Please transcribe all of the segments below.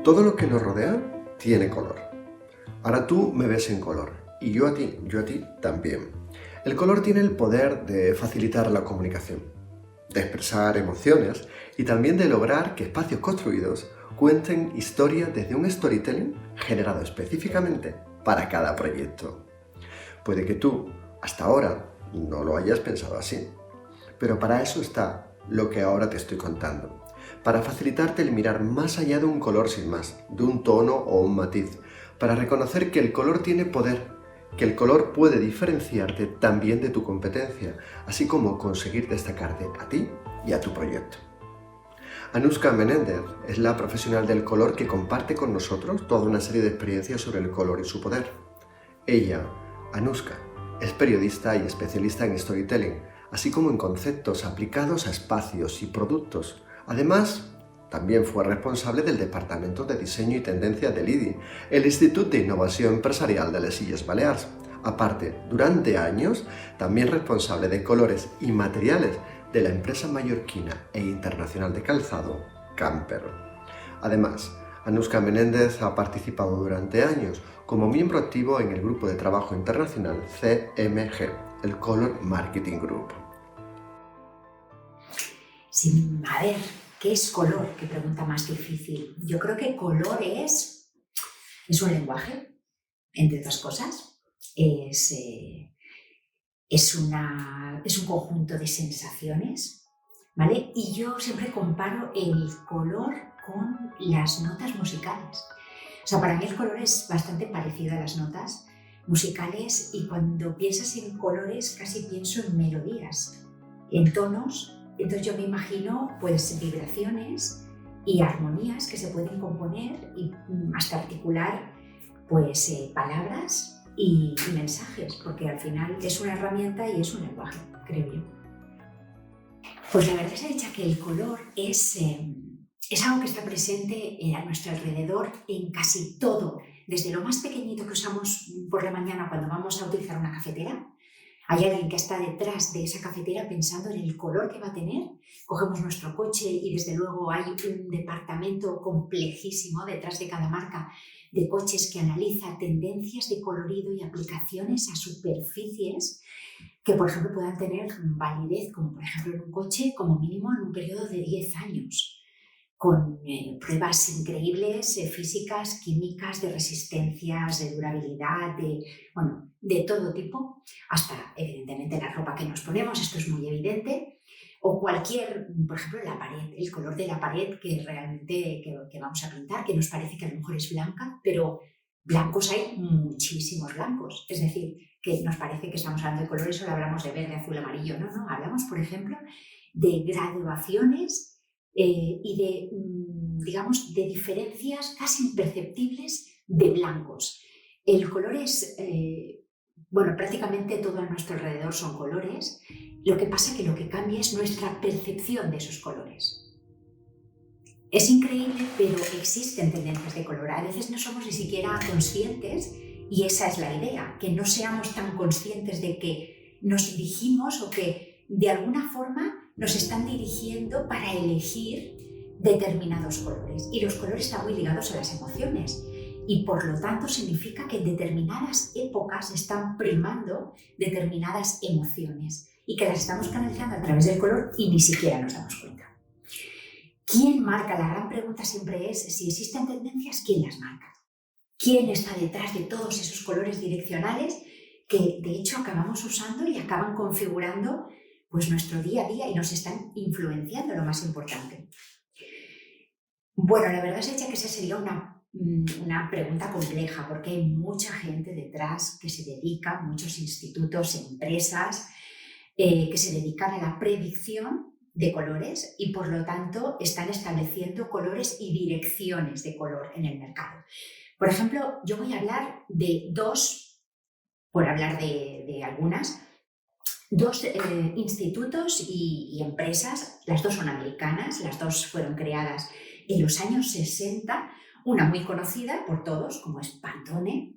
Todo lo que nos rodea tiene color. Ahora tú me ves en color y yo a ti también. El color tiene el poder de facilitar la comunicación, de expresar emociones y también de lograr que espacios construidos cuenten historias desde un storytelling generado específicamente para cada proyecto. Puede que tú, hasta ahora, no lo hayas pensado así, pero para eso está lo que ahora te estoy contando. Para facilitarte el mirar más allá de un color sin más, de un tono o un matiz, para reconocer que el color tiene poder, que el color puede diferenciarte también de tu competencia, así como conseguir destacarte a ti y a tu proyecto. Anuska Menéndez es la profesional del color que comparte con nosotros toda una serie de experiencias sobre el color y su poder. Ella, Anuska, es periodista y especialista en storytelling, así como en conceptos aplicados a espacios y productos. Además, también fue responsable del Departamento de Diseño y Tendencias del IDI, el Instituto de Innovación Empresarial de les Illes Balears. Aparte, durante años, también responsable de colores y materiales de la empresa mallorquina e internacional de calzado, Camper. Además, Anuska Menéndez ha participado durante años como miembro activo en el grupo de trabajo internacional CMG, el Color Marketing Group. Sí, a ver, ¿qué es color? Qué pregunta más difícil. Yo creo que color es un lenguaje, entre otras cosas. Es un conjunto de sensaciones, ¿vale? Y yo siempre comparo el color con las notas musicales. O sea, para mí el color es bastante parecido a las notas musicales y cuando piensas en colores casi pienso en melodías, en tonos. Entonces yo me imagino pues vibraciones y armonías que se pueden componer y hasta articular pues palabras y mensajes, porque al final es una herramienta y es un lenguaje, creo yo. Pues la verdad es que el color es algo que está presente a nuestro alrededor en casi todo, desde lo más pequeñito que usamos por la mañana cuando vamos a utilizar una cafetera. Hay alguien que está detrás de esa cafetera pensando en el color que va a tener. Cogemos nuestro coche y desde luego hay un departamento complejísimo detrás de cada marca de coches que analiza tendencias de colorido y aplicaciones a superficies que, por ejemplo, puedan tener validez, como por ejemplo en un coche, como mínimo en un periodo de 10 años, con pruebas increíbles físicas, químicas, de resistencias, de durabilidad, de todo tipo, hasta evidentemente la ropa que nos ponemos, esto es muy evidente, o cualquier, por ejemplo, la pared, el color de la pared que realmente que vamos a pintar, que nos parece que a lo mejor es blanca, pero blancos hay muchísimos blancos, es decir, que nos parece que estamos hablando de colores, solo hablamos de verde, azul, amarillo, no, hablamos, por ejemplo, de graduaciones y digamos, de diferencias casi imperceptibles de blancos. El color es, prácticamente todo a nuestro alrededor son colores. Lo que pasa es que lo que cambia es nuestra percepción de esos colores. Es increíble, pero existen tendencias de color. A veces no somos ni siquiera conscientes y esa es la idea, que no seamos tan conscientes de que nos dirigimos o que de alguna forma nos están dirigiendo para elegir determinados colores. Y los colores están muy ligados a las emociones y por lo tanto significa que en determinadas épocas están primando determinadas emociones y que las estamos canalizando a través del color y ni siquiera nos damos cuenta. ¿Quién marca? La gran pregunta siempre es si existen tendencias, ¿quién las marca? ¿Quién está detrás de todos esos colores direccionales que de hecho acabamos usando y acaban configurando pues nuestro día a día y nos están influenciando, lo más importante? Bueno, la verdad es que esa sería una pregunta compleja porque hay mucha gente detrás que se dedica, muchos institutos, empresas que se dedican a la predicción de colores y por lo tanto están estableciendo colores y direcciones de color en el mercado. Por ejemplo, yo voy a hablar de dos, por hablar de algunas, dos institutos y empresas, las dos son americanas, las dos fueron creadas en los años 60, una muy conocida por todos como es Pantone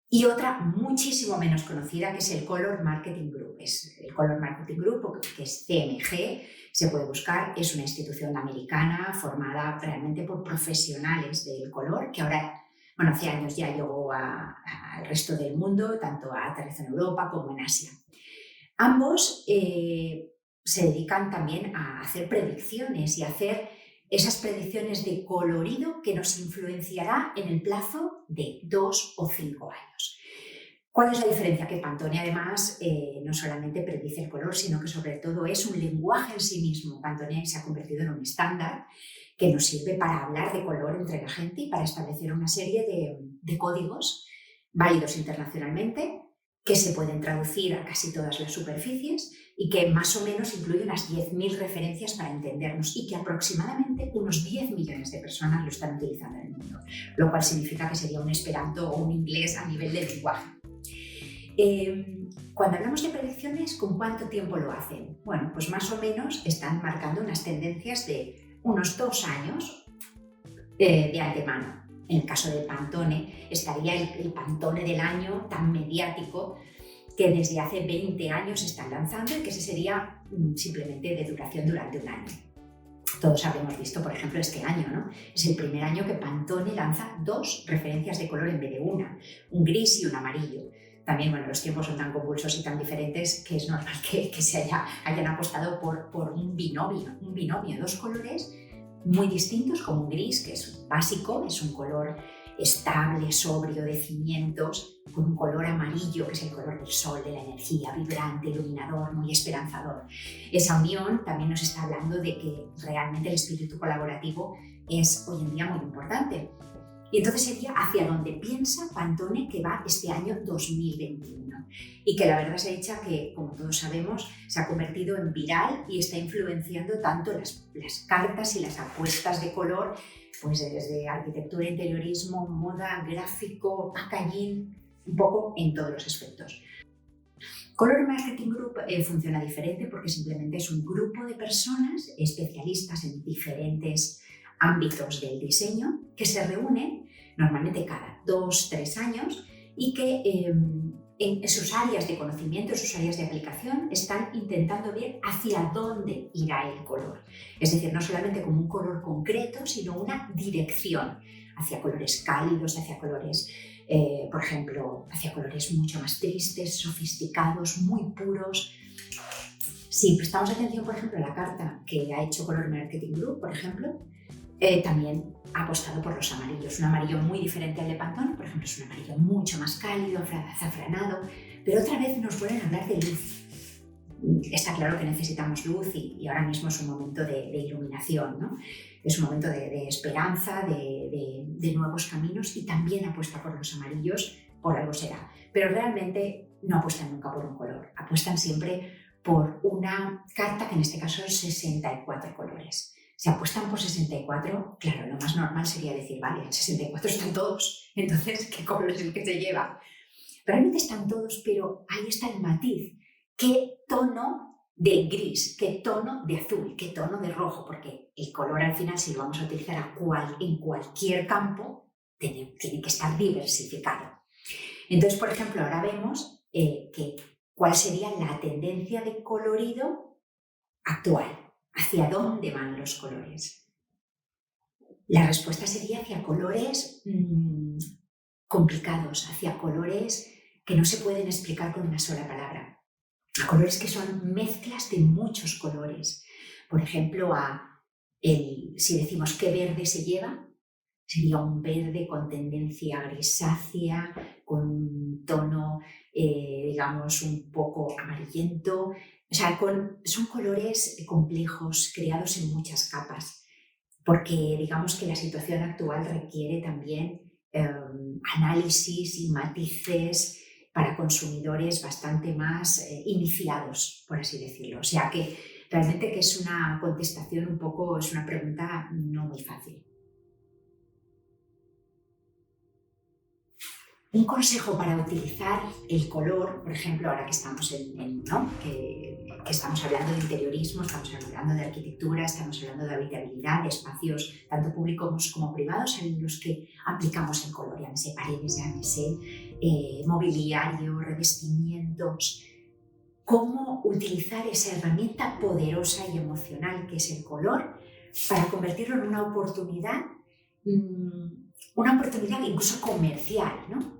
Y otra muchísimo menos conocida, que es el Color Marketing Group. El Color Marketing Group, que es CMG, se puede buscar, es una institución americana formada realmente por profesionales del color, que ahora, hace años ya llegó al resto del mundo, tanto aterrizó en Europa como en Asia. Ambos se dedican también a hacer predicciones y a hacer esas predicciones de colorido que nos influenciará en el plazo de 2 o 5 años. ¿Cuál es la diferencia? Que Pantone además no solamente predice el color, sino que sobre todo es un lenguaje en sí mismo. Pantone se ha convertido en un estándar que nos sirve para hablar de color entre la gente y para establecer una serie de códigos válidos internacionalmente que se pueden traducir a casi todas las superficies y que más o menos incluye unas 10.000 referencias para entendernos y que aproximadamente unos 10 millones de personas lo están utilizando en el mundo, lo cual significa que sería un esperanto o un inglés a nivel de lenguaje. Cuando hablamos de predicciones, ¿con cuánto tiempo lo hacen? Bueno, pues más o menos están marcando unas tendencias de unos 2 años de antemano. En el caso de Pantone, estaría el Pantone del año tan mediático que desde hace 20 años están lanzando y que ese sería simplemente de duración durante un año. Todos habremos visto, por ejemplo, este año, ¿no? Es el primer año que Pantone lanza 2 referencias de color en vez de una, un gris y un amarillo. También, los tiempos son tan convulsos y tan diferentes que es normal que se hayan apostado por un binomio, 2 colores muy distintos, como un gris, que es básico, es un color estable, sobrio, de cimientos, con un color amarillo, que es el color del sol, de la energía, vibrante, iluminador, muy esperanzador. Esa unión también nos está hablando de que realmente el espíritu colaborativo es hoy en día muy importante. Y entonces sería hacia donde piensa Pantone que va este año 2021. Y que la verdad se echa que, como todos sabemos, se ha convertido en viral y está influenciando tanto las cartas y las apuestas de color, pues desde arquitectura, interiorismo, moda, gráfico, packaging, un poco en todos los aspectos. Color Marketing Group funciona diferente porque simplemente es un grupo de personas especialistas en diferentes ámbitos del diseño que se reúnen normalmente cada 2-3 años y que en sus áreas de conocimiento, en sus áreas de aplicación, están intentando ver hacia dónde irá el color. Es decir, no solamente como un color concreto, sino una dirección hacia colores cálidos, hacia colores, por ejemplo, hacia colores mucho más tristes, sofisticados, muy puros. Si prestamos atención, por ejemplo, a la carta que ha hecho Color Marketing Group, por ejemplo, también ha apostado por los amarillos. Un amarillo muy diferente al de Pantone, por ejemplo, es un amarillo mucho más cálido, azafranado, pero otra vez nos vuelven a hablar de luz. Está claro que necesitamos luz y ahora mismo es un momento de iluminación, ¿no? Es un momento de esperanza, de nuevos caminos y también apuesta por los amarillos, por algo será. Pero realmente no apuestan nunca por un color, apuestan siempre por una carta que en este caso es 64 colores. Si apuestan por 64, claro, lo más normal sería decir, vale, en 64 están todos, entonces, ¿qué color es el que se lleva? Realmente están todos, pero ahí está el matiz. ¿Qué tono de gris? ¿Qué tono de azul? ¿Qué tono de rojo? Porque el color al final, si lo vamos a utilizar en cualquier campo, tiene que estar diversificado. Entonces, por ejemplo, ahora vemos cuál sería la tendencia de colorido actual. ¿Hacia dónde van los colores? La respuesta sería hacia colores complicados, hacia colores que no se pueden explicar con una sola palabra. A colores que son mezclas de muchos colores. Por ejemplo, si decimos qué verde se lleva, sería un verde con tendencia grisácea, con un tono, digamos, un poco amarillento. O sea, son colores complejos, creados en muchas capas, porque digamos que la situación actual requiere también análisis y matices para consumidores bastante más iniciados, por así decirlo. O sea que realmente que es una contestación es una pregunta no muy fácil. Un consejo para utilizar el color, por ejemplo, ahora que estamos ¿no? que estamos hablando de interiorismo, estamos hablando de arquitectura, estamos hablando de habitabilidad, de espacios tanto públicos como privados en los que aplicamos el color, llámese paredes, llámese mobiliario, revestimientos. Cómo utilizar esa herramienta poderosa y emocional que es el color para convertirlo en una oportunidad incluso comercial, ¿no?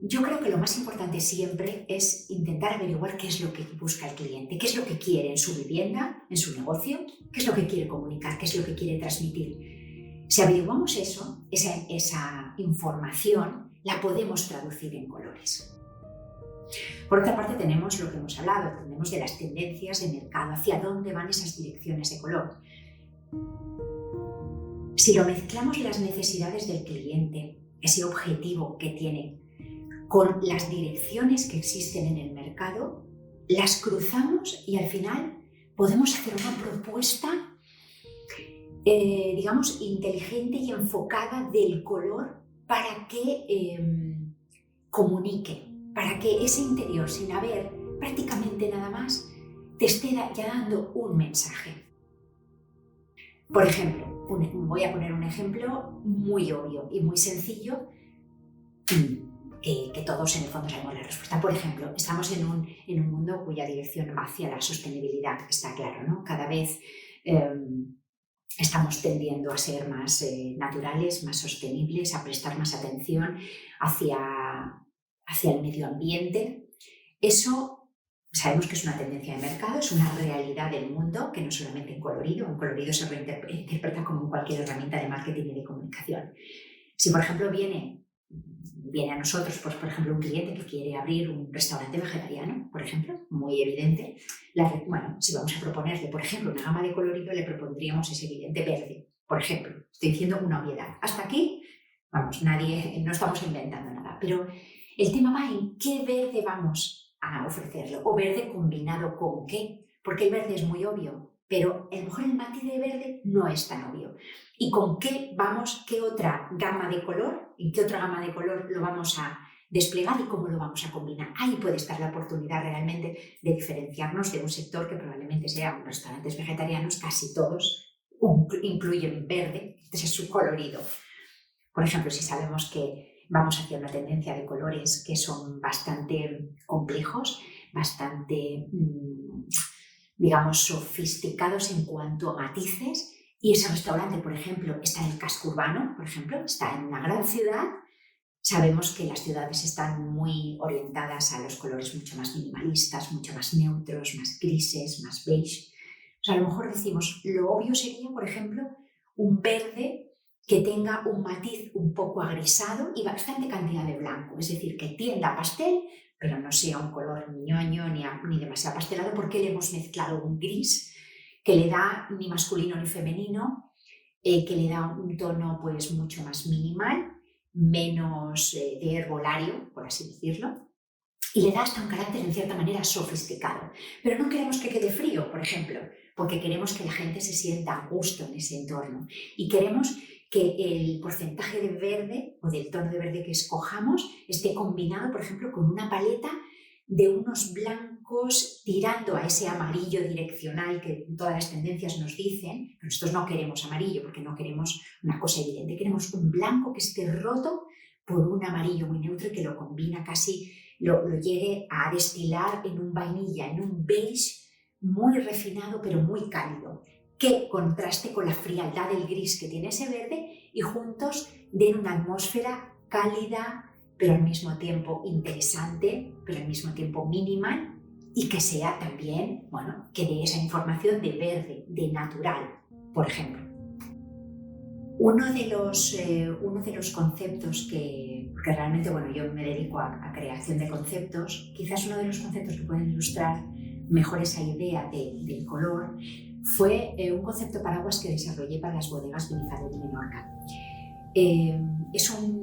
Yo creo que lo más importante siempre es intentar averiguar qué es lo que busca el cliente, qué es lo que quiere en su vivienda, en su negocio, qué es lo que quiere comunicar, qué es lo que quiere transmitir. Si averiguamos eso, esa información la podemos traducir en colores. Por otra parte, tenemos lo que hemos hablado, tenemos de las tendencias de mercado, hacia dónde van esas direcciones de color. Si lo mezclamos las necesidades del cliente, ese objetivo que tiene, con las direcciones que existen en el mercado, las cruzamos y al final podemos hacer una propuesta, digamos, inteligente y enfocada del color para que comunique, para que ese interior, sin haber prácticamente nada más, te esté ya dando un mensaje. Por ejemplo, voy a poner un ejemplo muy obvio y muy sencillo que todos en el fondo sabemos la respuesta. Por ejemplo, estamos en un mundo cuya dirección va hacia la sostenibilidad, está claro, ¿no? Cada vez estamos tendiendo a ser más naturales, más sostenibles, a prestar más atención hacia el medio ambiente. Eso sabemos que es una tendencia de mercado, es una realidad del mundo, que no solamente en colorido se reinterpreta como en cualquier herramienta de marketing y de comunicación. Si, por ejemplo, viene a nosotros, pues, por ejemplo, un cliente que quiere abrir un restaurante vegetariano, por ejemplo, muy evidente, si vamos a proponerle, por ejemplo, una gama de colorido, le propondríamos ese evidente verde, por ejemplo. Estoy diciendo una obviedad. Hasta aquí, no estamos inventando nada, pero el tema va en qué verde vamos a ofrecerlo, o verde combinado con qué, porque el verde es muy obvio, pero a lo mejor el matiz de verde no es tan obvio. ¿Y con qué otra gama de color, en qué otra gama de color lo vamos a desplegar y cómo lo vamos a combinar? Ahí puede estar la oportunidad realmente de diferenciarnos de un sector que probablemente sea restaurantes vegetarianos, casi todos incluyen verde, ese es su colorido. Por ejemplo, si sabemos que vamos hacia una tendencia de colores que son bastante complejos, bastante, digamos, sofisticados en cuanto a matices, y ese restaurante, por ejemplo, está en el casco urbano, por ejemplo, está en una gran ciudad, sabemos que las ciudades están muy orientadas a los colores mucho más minimalistas, mucho más neutros, más grises, más beige. O sea, a lo mejor decimos, lo obvio sería, por ejemplo, un verde que tenga un matiz un poco agrisado y bastante cantidad de blanco, es decir, que tienda a pastel, pero no sea un color ni ñoño ni demasiado pastelado, porque le hemos mezclado un gris que le da ni masculino ni femenino, que le da un tono pues mucho más minimal, menos de herbolario, por así decirlo, y le da hasta un carácter en cierta manera sofisticado. Pero no queremos que quede frío, por ejemplo, porque queremos que la gente se sienta a gusto en ese entorno y queremos que el porcentaje de verde o del tono de verde que escojamos esté combinado, por ejemplo, con una paleta de unos blancos tirando a ese amarillo direccional que todas las tendencias nos dicen. Pero nosotros no queremos amarillo porque no queremos una cosa evidente, queremos un blanco que esté roto por un amarillo muy neutro y que lo combina casi, lo llegue a destilar en un vainilla, en un beige muy refinado pero muy cálido, que contraste con la frialdad del gris que tiene ese verde y juntos den una atmósfera cálida, pero al mismo tiempo interesante, pero al mismo tiempo minimal, y que sea también, que dé esa información de verde, de natural, por ejemplo. Uno de los conceptos que realmente, yo me dedico a creación de conceptos, quizás uno de los conceptos que pueden ilustrar mejor esa idea del color fue un concepto paraguas que desarrollé para las bodegas Vinifaret de Menorca.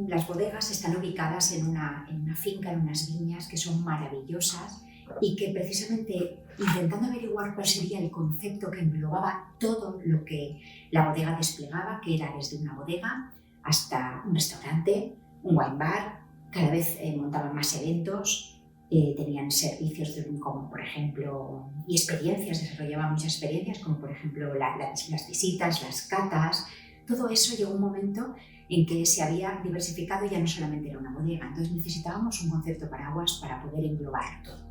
Las bodegas están ubicadas en una finca, en unas viñas que son maravillosas y que precisamente intentando averiguar cuál sería el concepto que englobaba todo lo que la bodega desplegaba, que era desde una bodega hasta un restaurante, un wine bar, cada vez montaban más eventos, tenían servicios como por ejemplo, y experiencias, desarrollaban muchas experiencias como por ejemplo las visitas, las catas. Todo eso llegó un momento en que se había diversificado y ya no solamente era una bodega, entonces necesitábamos un concepto paraguas para poder englobar todo.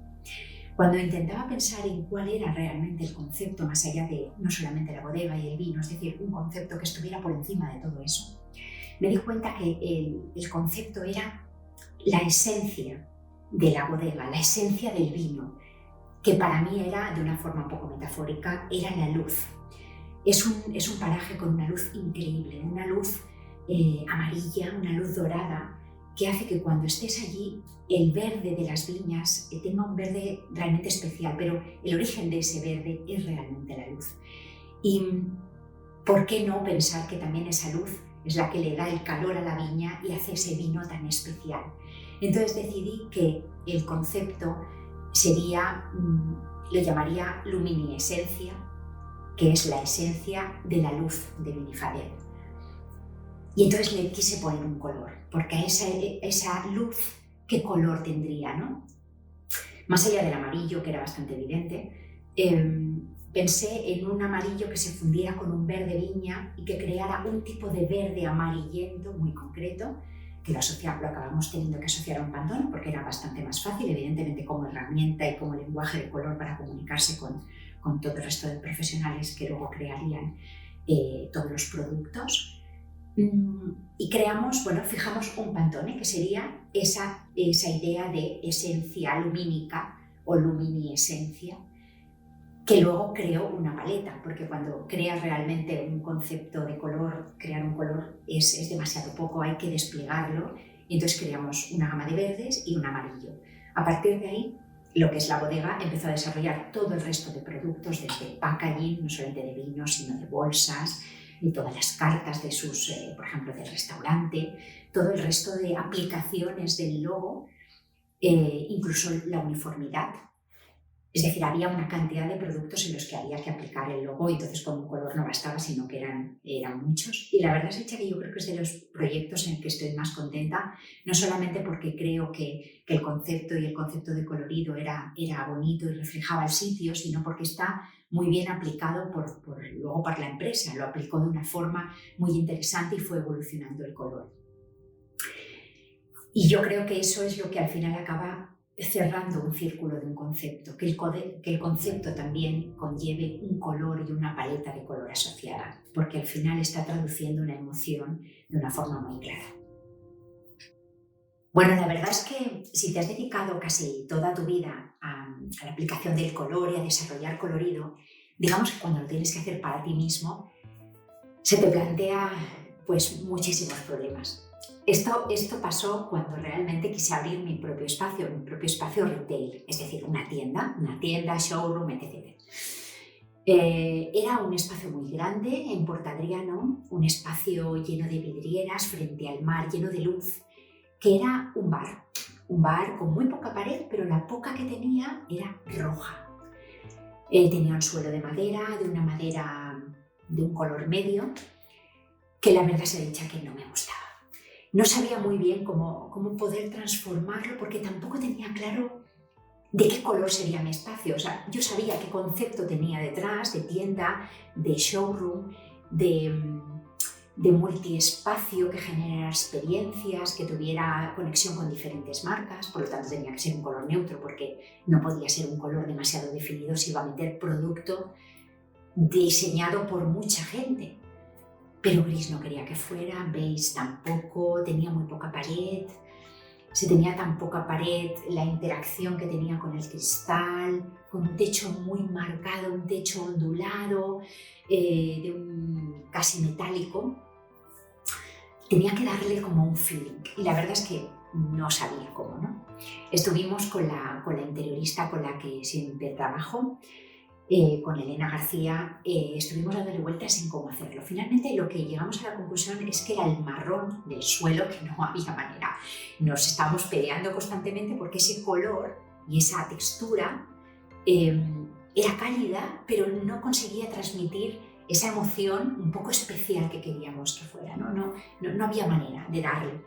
Cuando intentaba pensar en cuál era realmente el concepto más allá de no solamente la bodega y el vino, es decir, un concepto que estuviera por encima de todo eso, me di cuenta que el concepto era la esencia de la bodega, la esencia del vino, que para mí era, de una forma un poco metafórica, era la luz. Es un paraje con una luz increíble, una luz amarilla, una luz dorada, que hace que cuando estés allí el verde de las viñas tenga un verde realmente especial, pero el origen de ese verde es realmente la luz. Y ¿por qué no pensar que también esa luz es la que le da el calor a la viña y hace ese vino tan especial? Entonces decidí que el concepto sería, lo llamaría luminiscencia, que es la esencia de la luz de Vinifadet. Y entonces le quise poner un color, porque esa luz, ¿qué color tendría, no? Más allá del amarillo, que era bastante evidente, pensé en un amarillo que se fundiera con un verde viña y que creara un tipo de verde amarillento muy concreto, que lo acabamos teniendo que asociar a un Pantone porque era bastante más fácil, evidentemente como herramienta y como lenguaje de color para comunicarse con todo el resto de profesionales que luego crearían todos los productos. Y fijamos un Pantone, que sería esa idea de esencia lumínica o luminiscencia, que luego creó una paleta, porque cuando creas realmente un concepto de color, crear un color es demasiado poco, hay que desplegarlo, y entonces creamos una gama de verdes y un amarillo. A partir de ahí, lo que es la bodega empezó a desarrollar todo el resto de productos, desde packaging, no solamente de vinos, sino de bolsas, y todas las cartas de sus, por ejemplo, del restaurante, todo el resto de aplicaciones del logo, incluso la uniformidad. Es decir, había una cantidad de productos en los que había que aplicar el logo y entonces con un color no bastaba, sino que eran muchos. Y la verdad es que yo creo que es de los proyectos en el que estoy más contenta, no solamente porque creo que el concepto y el concepto de colorido era bonito y reflejaba el sitio, sino porque está muy bien aplicado luego por la empresa. Lo aplicó de una forma muy interesante y fue evolucionando el color. Y yo creo que eso es lo que al final acaba cerrando un círculo de un concepto, que el concepto también conlleve un color y una paleta de color asociada, porque al final está traduciendo una emoción de una forma muy clara. Bueno, la verdad es que si te has dedicado casi toda tu vida a la aplicación del color y a desarrollar colorido, digamos que cuando lo tienes que hacer para ti mismo, se te plantea pues muchísimos problemas. Esto pasó cuando realmente quise abrir mi propio espacio retail, es decir, una tienda, showroom, etc. Era un espacio muy grande en Porta Adriano, un espacio lleno de vidrieras frente al mar, lleno de luz, que era un bar con muy poca pared, pero la poca que tenía era roja. Tenía un suelo de madera, de una madera de un color medio, que la verdad se dicha que no me gustaba. No sabía muy bien cómo poder transformarlo porque tampoco tenía claro de qué color sería mi espacio. O sea, yo sabía qué concepto tenía detrás, de tienda, de showroom, de multiespacio que generara experiencias, que tuviera conexión con diferentes marcas, por lo tanto tenía que ser un color neutro porque no podía ser un color demasiado definido si iba a meter producto diseñado por mucha gente. Pero gris no quería que fuera, beige tampoco, tenía muy poca pared. Si tenía tan poca pared, la interacción que tenía con el cristal, con un techo muy marcado, un techo ondulado, de un casi metálico, tenía que darle como un feeling. Y la verdad es que no sabía cómo, ¿no? Estuvimos con la interiorista con la que siempre trabajo, con Elena García, estuvimos dándole vueltas en cómo hacerlo. Finalmente lo que llegamos a la conclusión es que era el marrón del suelo, que no había manera. Nos estábamos peleando constantemente porque ese color y esa textura era cálida, pero no conseguía transmitir esa emoción un poco especial que queríamos que fuera. No había manera de darle.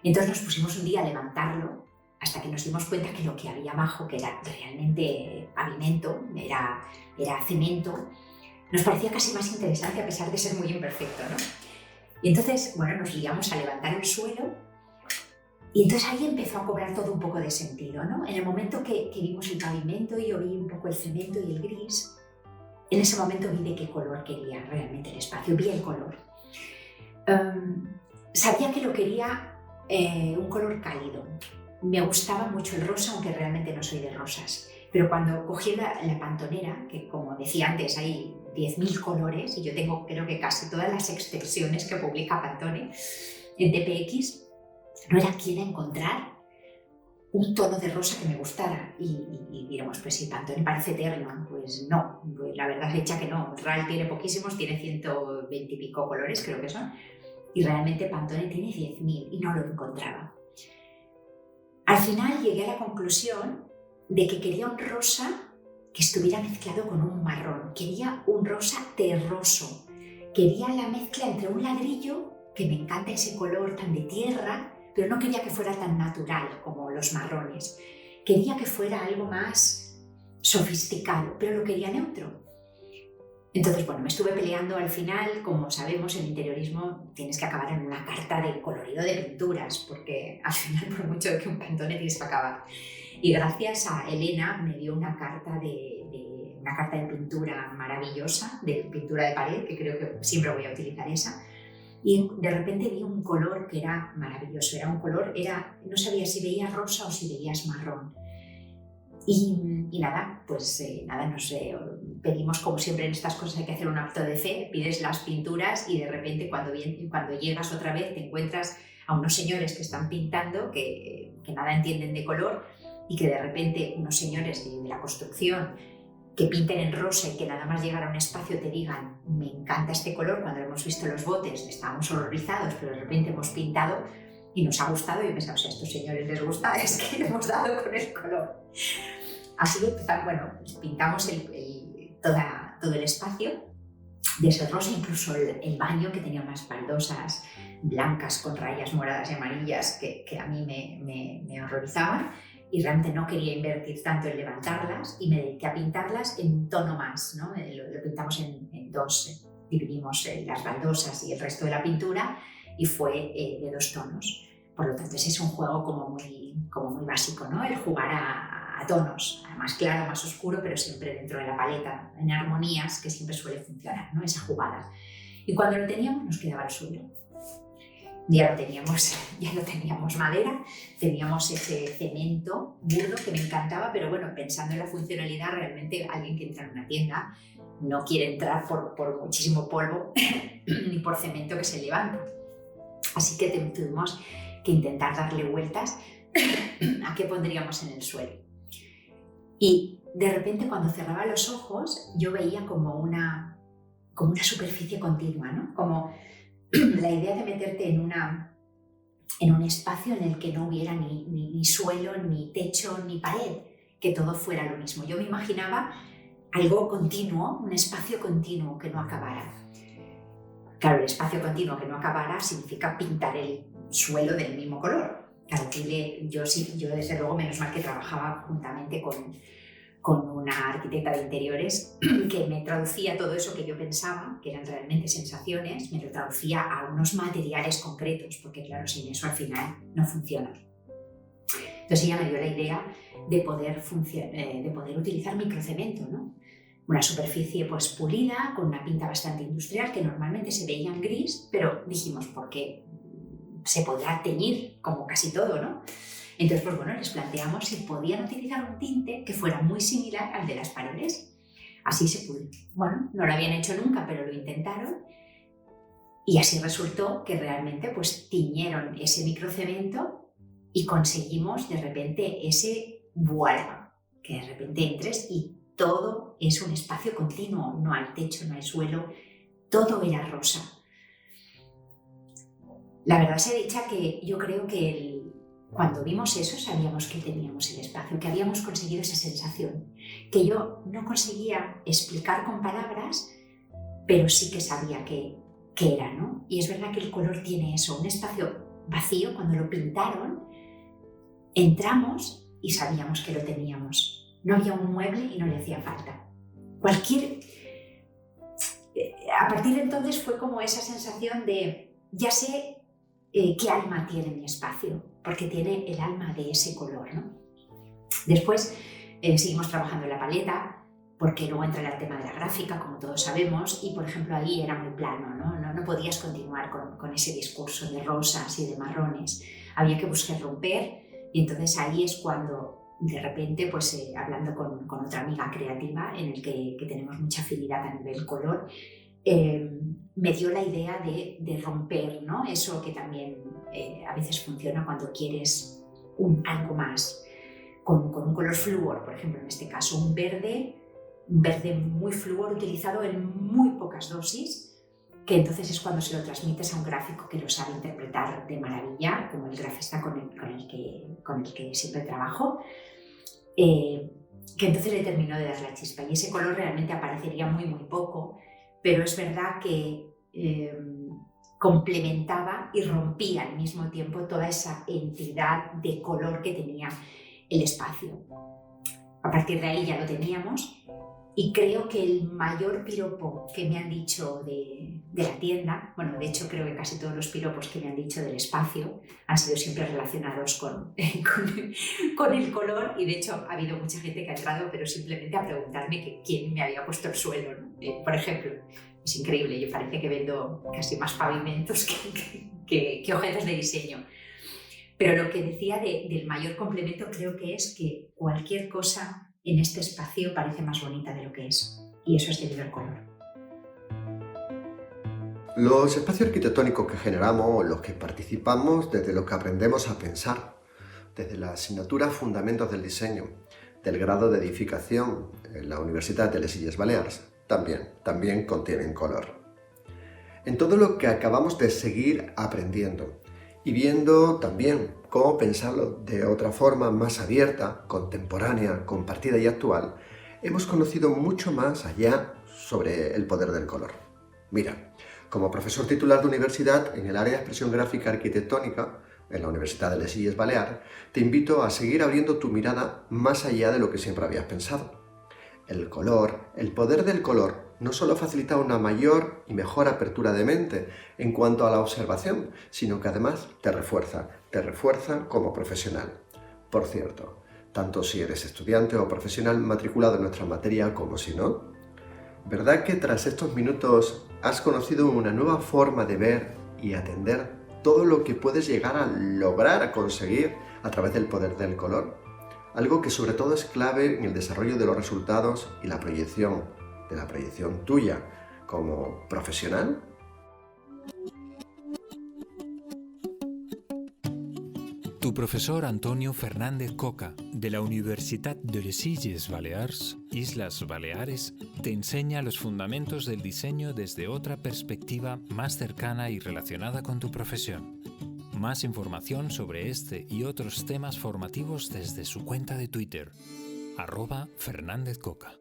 Entonces nos pusimos un día a levantarlo hasta que nos dimos cuenta que lo que había abajo, que era realmente pavimento, era cemento, nos parecía casi más interesante a pesar de ser muy imperfecto, ¿no? Y entonces, bueno, nos liamos a levantar el suelo y entonces ahí empezó a cobrar todo un poco de sentido, ¿no? En el momento que vimos el pavimento y yo vi un poco el cemento y el gris, en ese momento vi de qué color quería realmente el espacio, vi el color. Sabía que lo quería un color cálido. Me gustaba mucho el rosa, aunque realmente no soy de rosas. Pero cuando cogí la pantonera, que como decía antes hay 10.000 colores, y yo tengo creo que casi todas las extensiones que publica Pantone en TPX, no era quien encontrar un tono de rosa que me gustara. Y diremos, pues si Pantone parece eterno, pues no, pues la verdad es que no. RAL tiene poquísimos, tiene 120 y pico colores, creo que son, y realmente Pantone tiene 10.000 y no lo encontraba. Al final llegué a la conclusión de que quería un rosa que estuviera mezclado con un marrón, quería un rosa terroso, quería la mezcla entre un ladrillo, que me encanta ese color tan de tierra, pero no quería que fuera tan natural como los marrones, quería que fuera algo más sofisticado, pero lo quería neutro. Entonces, bueno, me estuve peleando al final. Como sabemos, en interiorismo tienes que acabar en una carta de colorido de pinturas, porque al final, por mucho que un Pantone, tienes que acabar. Y gracias a Elena me dio una carta de pintura maravillosa, de pintura de pared, que creo que siempre voy a utilizar esa. Y de repente vi un color que era maravilloso. Era un color, no sabía si veías rosa o si veías marrón. Y nada, pues nos pedimos, como siempre en estas cosas hay que hacer un acto de fe, pides las pinturas y de repente cuando llegas otra vez te encuentras a unos señores que están pintando, que nada entienden de color, y que de repente unos señores de la construcción que pinten en rosa y que nada más llegar a un espacio te digan, me encanta este color. Cuando hemos visto los botes estábamos horrorizados, pero de repente hemos pintado y nos ha gustado. Y yo pensaba, o sea, a estos señores les gusta, es que le hemos dado con el color. Así que empezamos, bueno, pintamos todo el espacio de ese rosa, incluso el baño, que tenía unas baldosas blancas con rayas moradas y amarillas que a mí me horrorizaban, y realmente no quería invertir tanto en levantarlas y me dediqué a pintarlas en un tono más, ¿no? Lo pintamos en dos, dividimos las baldosas y el resto de la pintura, y fue de 2 tonos. Por lo tanto, ese es un juego como muy básico, ¿no? El jugar a tonos, más claro, más oscuro, pero siempre dentro de la paleta, en armonías, que siempre suele funcionar, ¿no? Esa jugada. Y cuando lo teníamos, nos quedaba el suelo. Ya lo teníamos madera, teníamos ese cemento burdo que me encantaba, pero bueno, pensando en la funcionalidad, realmente alguien que entra en una tienda no quiere entrar por muchísimo polvo ni por cemento que se levanta. Así que tuvimos que intentar darle vueltas a qué pondríamos en el suelo. Y de repente, cuando cerraba los ojos, yo veía como una superficie continua, ¿no? Como la idea de meterte en un espacio en el que no hubiera ni suelo, ni techo, ni pared, que todo fuera lo mismo. Yo me imaginaba algo continuo, un espacio continuo que no acabara. Claro, el espacio continuo que no acabara significa pintar el suelo del mismo color. Claro, yo desde luego, menos mal que trabajaba juntamente con una arquitecta de interiores que me traducía todo eso que yo pensaba, que eran realmente sensaciones, me lo traducía a unos materiales concretos, porque claro, sin eso al final no funciona. Entonces ella me dio la idea de poder utilizar microcemento, ¿no? Una superficie pues pulida, con una pinta bastante industrial, que normalmente se veía en gris, pero dijimos, porque se podrá teñir como casi todo, ¿no? Entonces, pues bueno, les planteamos si podían utilizar un tinte que fuera muy similar al de las paredes. Así se pudo. Bueno, no lo habían hecho nunca, pero lo intentaron. Y así resultó que realmente pues tiñeron ese microcemento y conseguimos de repente ese voilà, que de repente entres y todo es un espacio continuo. No hay techo, no hay suelo, todo era rosa. La verdad sea dicha que yo creo que cuando vimos eso sabíamos que teníamos el espacio, que habíamos conseguido esa sensación, que yo no conseguía explicar con palabras, pero sí que sabía que era, ¿no? Y es verdad que el color tiene eso, un espacio vacío, cuando lo pintaron, entramos y sabíamos que lo teníamos. No había un mueble y no le hacía falta. A partir de entonces fue como esa sensación de, ya sé qué alma tiene mi espacio, porque tiene el alma de ese color, ¿no? Después seguimos trabajando en la paleta, porque luego entra el tema de la gráfica, como todos sabemos, y por ejemplo ahí era muy plano, no podías continuar con ese discurso de rosas y de marrones. Había que buscar romper, y entonces ahí es cuando de repente, pues hablando con otra amiga creativa en el que tenemos mucha afinidad a nivel color, me dio la idea de romper, ¿no? Eso que también a veces funciona cuando quieres algo más, con un color flúor, por ejemplo, en este caso un verde muy flúor utilizado en muy pocas dosis, que entonces es cuando se lo transmites a un gráfico que lo sabe interpretar de maravilla, como el grafista con el que siempre trabajo, que entonces le terminó de dar la chispa, y ese color realmente aparecería muy poco, pero es verdad que complementaba y rompía al mismo tiempo toda esa entidad de color que tenía el espacio. A partir de ahí ya lo teníamos, y creo que el mayor piropo que me han dicho de la tienda, bueno, de hecho creo que casi todos los piropos que me han dicho del espacio han sido siempre relacionados con el color, y de hecho ha habido mucha gente que ha entrado pero simplemente a preguntarme quién me había puesto el suelo, ¿no? Por ejemplo, es increíble, yo parece que vendo casi más pavimentos que objetos de diseño. Pero lo que decía del mayor complemento creo que es que cualquier cosa en este espacio parece más bonita de lo que es, y eso es debido al color. Los espacios arquitectónicos que generamos, los que participamos, desde los que aprendemos a pensar, desde la asignatura Fundamentos del Diseño, del grado de edificación en la Universitat de les Illes Balears, también contienen color. En todo lo que acabamos de seguir aprendiendo y viendo también cómo pensarlo de otra forma más abierta, contemporánea, compartida y actual, hemos conocido mucho más allá sobre el poder del color. Mira, como profesor titular de universidad en el área de expresión gráfica arquitectónica, en la Universitat de les Illes Balears, te invito a seguir abriendo tu mirada más allá de lo que siempre habías pensado. El color, el poder del color, no solo facilita una mayor y mejor apertura de mente en cuanto a la observación, sino que además te refuerza como profesional. Por cierto, tanto si eres estudiante o profesional matriculado en nuestra materia como si no, ¿verdad que tras estos minutos has conocido una nueva forma de ver y atender todo lo que puedes llegar a lograr a conseguir a través del poder del color? Algo que sobre todo es clave en el desarrollo de los resultados y la proyección tuya como profesional. Tu profesor Antonio Fernández Coca, de la Universitat de les Illes Balears, Islas Baleares, te enseña los fundamentos del diseño desde otra perspectiva más cercana y relacionada con tu profesión. Más información sobre este y otros temas formativos desde su cuenta de Twitter, @FernándezCoca.